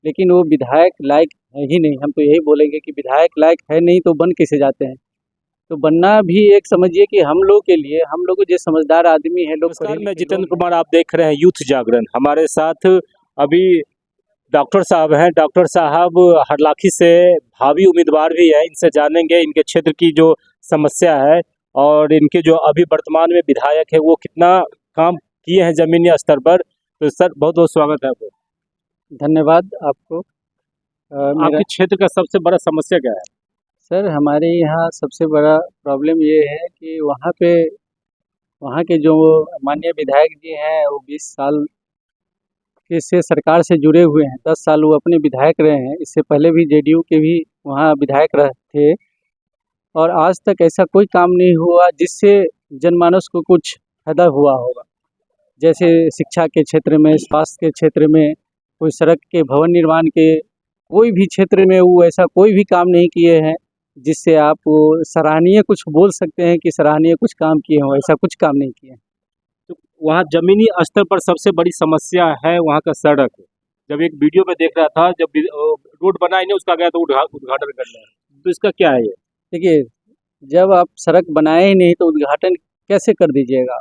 लेकिन वो विधायक लायक है ही नहीं। हम तो यही बोलेंगे कि विधायक लायक है नहीं तो बन कैसे जाते हैं। तो बनना भी एक समझिए कि हम लोग के लिए, हम लोग जो समझदार आदमी है, लोग नमस्कार, पढ़े मैं लिखे जितेंद्र लोग हैं। कुमार, आप देख रहे हैं यूथ जागरण। हमारे साथ अभी डॉक्टर साहब हैं। डॉक्टर साहब हरलाखी से भावी उम्मीदवार भी है। इनसे जानेंगे इनके क्षेत्र की जो समस्या है और इनके जो अभी वर्तमान में विधायक है वो कितना काम किए हैं जमीनी स्तर पर। तो सर, बहुत बहुत स्वागत है आपको। धन्यवाद आपको। मेरा आपके क्षेत्र का सबसे बड़ा समस्या क्या है? सर, हमारे यहाँ सबसे बड़ा प्रॉब्लम ये है कि वहाँ के जो माननीय विधायक जी हैं वो 20 साल के से सरकार से जुड़े हुए हैं। 10 साल वो अपने विधायक रहे हैं। इससे पहले भी जेडीयू के भी वहाँ विधायक रहे थे और आज तक ऐसा कोई काम नहीं हुआ जिससे जनमानस को कुछ फायदा हुआ होगा। जैसे शिक्षा के क्षेत्र में, स्वास्थ्य के क्षेत्र में, कोई सड़क के भवन निर्माण के, कोई भी क्षेत्र में वो ऐसा कोई भी काम नहीं किए हैं जिससे आप वो सराहनीय कुछ बोल सकते हैं कि सराहनीय कुछ काम किए हों। ऐसा कुछ काम नहीं किए हैं। तो वहाँ जमीनी स्तर पर सबसे बड़ी समस्या है वहाँ का सड़क। जब एक वीडियो में देख रहा था, जब रोड बना ही नहीं उसका गया तो उद्घाटन करना है, तो इसका क्या है ये? देखिए, जब आप सड़क बनाए ही नहीं तो उद्घाटन कैसे कर दीजिएगा?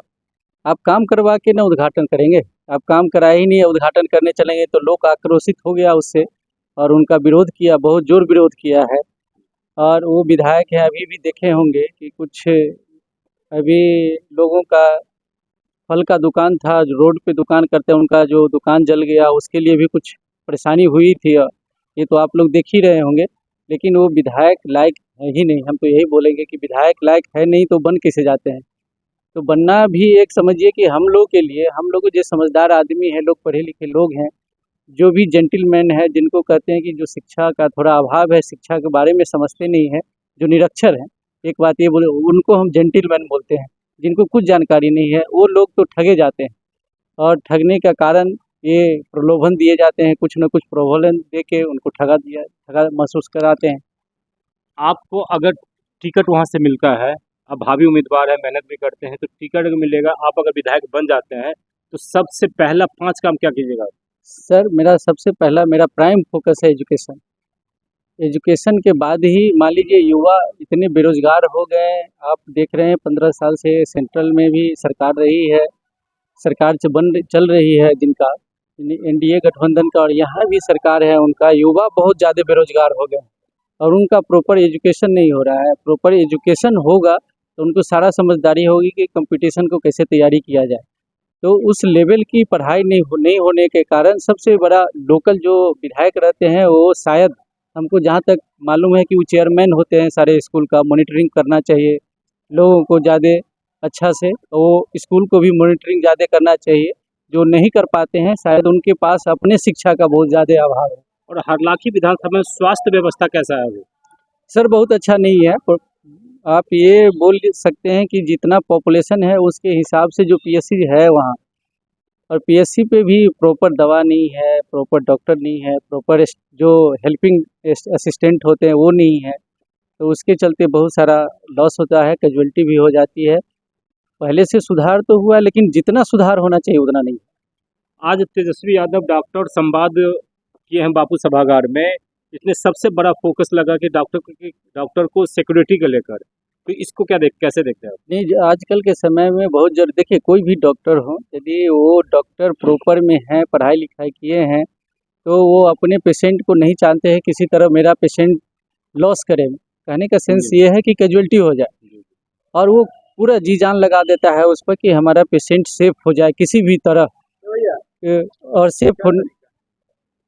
आप काम करवा के ना उद्घाटन करेंगे। आप काम कराए ही नहीं, उद्घाटन करने चलेंगे तो लोग आक्रोशित हो गया उससे और उनका विरोध किया, बहुत जोर विरोध किया है। और वो विधायक हैं, अभी भी देखे होंगे कि कुछ अभी लोगों का फल का दुकान था, जो रोड पे दुकान करते हैं, उनका जो दुकान जल गया, उसके लिए भी कुछ परेशानी हुई थी। ये तो आप लोग देख ही रहे होंगे। लेकिन वो विधायक लायक है ही नहीं। हम तो यही बोलेंगे कि विधायक लायक है नहीं तो बन कैसे जाते हैं। तो बनना भी एक समझिए कि हम लोग के लिए, हम लोग जो समझदार आदमी हैं, लोग पढ़े लिखे लोग हैं, जो भी जेंटलमैन है, जिनको कहते हैं कि जो शिक्षा का थोड़ा अभाव है, शिक्षा के बारे में समझते नहीं है, जो निरक्षर हैं, एक बात ये बोले, उनको हम जेंटलमैन बोलते हैं। जिनको कुछ जानकारी नहीं है वो लोग तो ठगे जाते हैं और ठगने का कारण ये प्रलोभन दिए जाते हैं, कुछ न कुछ प्रलोभन दे के उनको ठगा महसूस कराते हैं। आपको अगर टिकट वहाँ से मिलता है, आप भावी उम्मीदवार है, मेहनत भी करते हैं, तो टिकट अगर मिलेगा, आप अगर विधायक बन जाते हैं, तो सबसे पहला 5 काम क्या कीजिएगा? सर, मेरा सबसे पहला, मेरा प्राइम फोकस है एजुकेशन। एजुकेशन के बाद ही मान लीजिए युवा इतने बेरोजगार हो गए हैं। आप देख रहे हैं 15 साल से सेंट्रल में भी सरकार रही है, सरकार चल रही है जिनका एनडीए गठबंधन का, और यहाँ भी सरकार है उनका, युवा बहुत ज़्यादा बेरोजगार हो गए हैं और उनका प्रॉपर एजुकेशन नहीं हो रहा है। प्रॉपर एजुकेशन होगा तो उनको सारा समझदारी होगी कि कंपटीशन को कैसे तैयारी किया जाए। तो उस लेवल की पढ़ाई नहीं होने के कारण सबसे बड़ा लोकल जो विधायक रहते हैं वो शायद, हमको जहाँ तक मालूम है कि वो चेयरमैन होते हैं सारे स्कूल का, मॉनिटरिंग करना चाहिए लोगों को ज़्यादा अच्छा से, तो वो स्कूल को भी मॉनिटरिंग ज़्यादा करना चाहिए। जो नहीं कर पाते हैं शायद उनके पास अपने शिक्षा का बहुत ज़्यादा अभाव है। और हरलाखी विधानसभा में स्वास्थ्य व्यवस्था कैसा है अभी? सर, बहुत अच्छा नहीं है। आप ये बोल सकते हैं कि जितना पॉपुलेशन है उसके हिसाब से जो पीएससी है वहाँ, और पीएससी पे भी प्रॉपर दवा नहीं है, प्रॉपर डॉक्टर नहीं है, प्रॉपर जो हेल्पिंग असिस्टेंट होते हैं वो नहीं है। तो उसके चलते बहुत सारा लॉस होता है, कैजुअल्टी भी हो जाती है। पहले से सुधार तो हुआ लेकिन जितना सुधार होना चाहिए उतना नहीं। आज तेजस्वी यादव डॉक्टर संवाद किए हैं बापू सभागार में। इसमें सबसे बड़ा फोकस लगा कि डॉक्टर को सिक्योरिटी को लेकर। तो इसको कैसे देखते हैं आप? नहीं, आजकल के समय में बहुत जरूर, देखिए कोई भी डॉक्टर हो, यदि वो डॉक्टर प्रॉपर में है, पढ़ाई लिखाई किए हैं, तो वो अपने पेशेंट को नहीं चाहते हैं किसी तरह मेरा पेशेंट लॉस करे। कहने का सेंस ये है कि कैजुअल्टी हो जाए, और वो पूरा जी जान लगा देता है उस पर कि हमारा पेशेंट सेफ हो जाए किसी भी तरह, और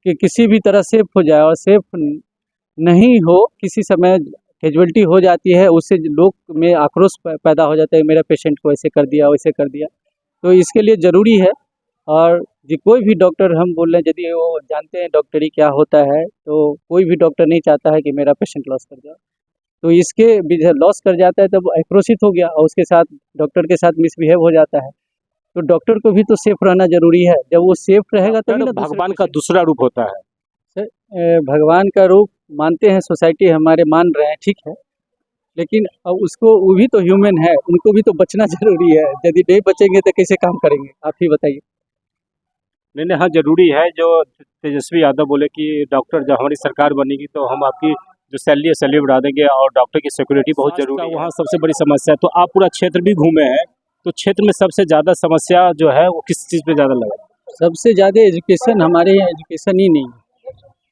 कि किसी भी तरह सेफ हो जाए। और सेफ नहीं हो, किसी समय कैजुअल्टी हो जाती है, उससे लोग में आक्रोश पैदा हो जाता है, मेरा पेशेंट को ऐसे कर दिया वैसे कर दिया। तो इसके लिए ज़रूरी है, और जो कोई भी डॉक्टर, हम बोल रहे हैं यदि वो जानते हैं डॉक्टरी क्या होता है, तो कोई भी डॉक्टर नहीं चाहता है कि मेरा पेशेंट लॉस कर जाए। तो इसके लॉस कर जाता है तब आक्रोशित हो गया और उसके साथ डॉक्टर के साथ मिसबिहेव हो जाता है। तो डॉक्टर को भी तो सेफ रहना जरूरी है। जब वो सेफ रहेगा तभी ना भगवान का दूसरा रूप होता है। भगवान का रूप मानते हैं, सोसाइटी हमारे मान रहे हैं, ठीक है, लेकिन अब उसको, वो भी तो ह्यूमन है, उनको भी तो बचना जरूरी है। यदि नहीं बचेंगे तो कैसे काम करेंगे, आप ही बताइए। नहीं नहीं, हाँ जरूरी है। जो तेजस्वी यादव बोले कि डॉक्टर जब हमारी सरकार बनेगी तो हम आपकी जो सैलरी है सैलरी बढ़ा देंगे, और डॉक्टर की सिक्योरिटी बहुत जरूरी है, वहाँ सबसे बड़ी समस्या है। तो आप पूरा क्षेत्र भी घूमे हैं, तो क्षेत्र में सबसे ज़्यादा समस्या जो है वो किस चीज़ पे ज़्यादा लगा? सबसे ज़्यादा एजुकेशन, हमारे यहाँ एजुकेशन ही नहीं है।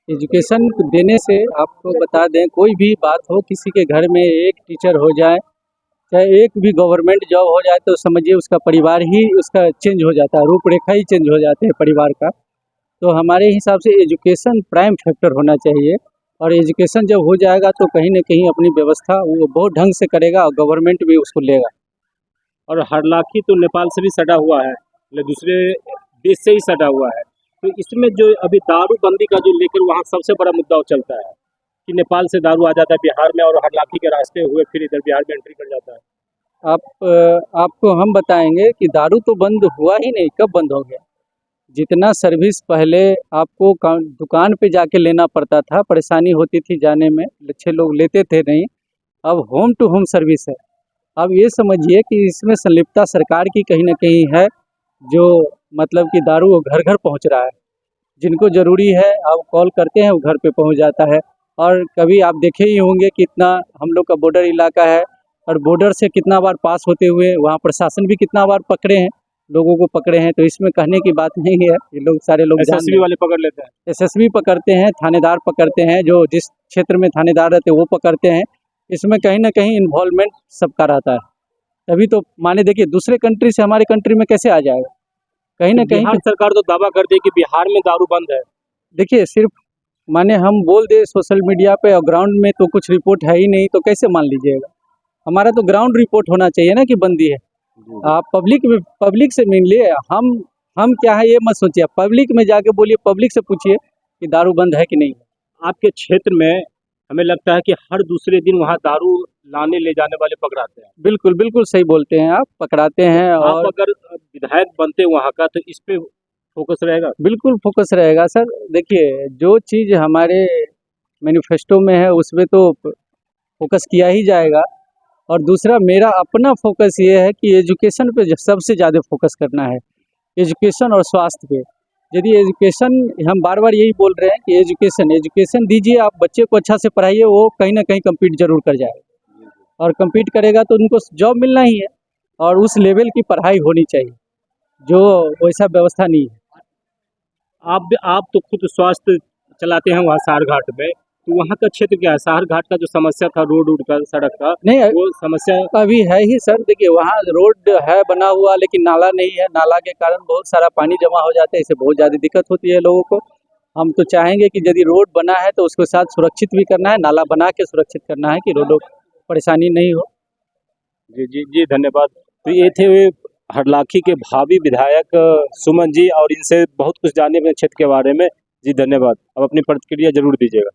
एजुकेशन देने से आपको बता दें, कोई भी बात हो, किसी के घर में एक टीचर हो जाए, चाहे एक भी गवर्नमेंट जॉब हो जाए, तो समझिए उसका परिवार ही उसका चेंज हो जाता है, रूपरेखा ही चेंज हो जाते हैं परिवार का। तो हमारे हिसाब से एजुकेशन प्राइम फैक्टर होना चाहिए, और एजुकेशन जब हो जाएगा तो कहीं न कहीं अपनी व्यवस्था वो बहुत ढंग से करेगा और गवर्नमेंट भी उसको लेगा। और हरलाखी तो नेपाल से भी सटा हुआ है, मतलब दूसरे देश से ही सटा हुआ है। तो इसमें जो अभी दारूबंदी का जो लेकर वहाँ सबसे बड़ा मुद्दा चलता है कि नेपाल से दारू आ जाता है बिहार में, और हरलाखी के रास्ते हुए फिर इधर बिहार में एंट्री कर जाता है। आपको हम बताएंगे कि दारू तो बंद हुआ ही नहीं, कब बंद हो गया? जितना सर्विस पहले आपको दुकान पे जाके लेना पड़ता था, परेशानी होती थी जाने में, अच्छे लोग लेते थे नहीं, अब होम टू होम सर्विस है। अब ये समझिए कि इसमें संलिप्तता सरकार की कहीं न कहीं है, जो मतलब कि दारू वो घर-घर पहुँच रहा है। जिनको ज़रूरी है आप कॉल करते हैं, वो घर पे पहुँच जाता है। और कभी आप देखे ही होंगे कि इतना हम लोग का बॉर्डर इलाका है, और बॉर्डर से कितना बार पास होते हुए वहाँ प्रशासन भी कितना बार पकड़े हैं, लोगों को पकड़े हैं। तो इसमें कहने की बात नहीं है, ये लोग सारे लोग जान एसएसबी वाले पकड़ लेते हैं। एसएसबी पकड़ते हैं, थानेदार पकड़ते हैं, जो जिस क्षेत्र में थानेदार रहते हैं वो पकड़ते हैं। इसमें कहीं न कहीं इन्वॉल्वमेंट सबका रहता है। तभी तो माने देखिए दूसरे कंट्री से हमारे कंट्री में कैसे आ जाएगा? कहीं न कहीं बिहार सरकार तो दावा करती है कि बिहार में दारू बंद है। देखिए सिर्फ माने हम बोल दें सोशल मीडिया पे, और ग्राउंड में तो कुछ रिपोर्ट है ही नहीं, तो कैसे मान लीजिएगा? हमारा तो ग्राउंड रिपोर्ट होना चाहिए ना कि बंदी है। आप पब्लिक से मिलिए, हम क्या है ये मत सोचिए, पब्लिक में जाके बोलिए, पब्लिक से पूछिए कि दारू बंद है कि नहीं। आपके क्षेत्र में हमें लगता है कि हर दूसरे दिन वहाँ दारू लाने ले जाने वाले पकड़ाते हैं। बिल्कुल, बिल्कुल सही बोलते हैं आप, पकड़ाते हैं। आप और अगर विधायक बनते वहाँ का तो इस पे फोकस रहेगा। बिल्कुल फोकस रहेगा सर। देखिए जो चीज़ हमारे मैनिफेस्टो में है उसमें तो फोकस किया ही जाएगा। और दूसरा मेरा अपना फोकस ये है कि एजुकेशन पे सबसे ज़्यादा फोकस करना है, एजुकेशन और स्वास्थ्य पे। यदि एजुकेशन, हम बार बार यही बोल रहे हैं कि एजुकेशन दीजिए, आप बच्चे को अच्छा से पढ़ाइए, वो कहीं ना कहीं कम्पीट जरूर कर जाएगा, और कम्पीट करेगा तो उनको जॉब मिलना ही है, और उस लेवल की पढ़ाई होनी चाहिए, जो वैसा व्यवस्था नहीं है। आप तो खुद स्वास्थ्य चलाते हैं वहाँ सार घाट में, तो वहाँ का क्षेत्र क्या है? सार घाट का जो समस्या था रोड का, सड़क का, नहीं वो समस्या अभी है ही सर। देखिए वहाँ रोड है बना हुआ, लेकिन नाला नहीं है। नाला के कारण बहुत सारा पानी जमा हो जाता है, इससे बहुत ज़्यादा दिक्कत होती है लोगों को। हम तो चाहेंगे कि यदि रोड बना है तो उसके साथ सुरक्षित भी करना है, नाला बना के सुरक्षित करना है कि रोडों परेशानी नहीं हो। जी जी जी, धन्यवाद। तो ये थे हरलाखी के भावी विधायक सुमन जी, और इनसे बहुत कुछ जाने अपने क्षेत्र के बारे में। जी धन्यवाद। अब अपनी प्रतिक्रिया जरूर दीजिएगा।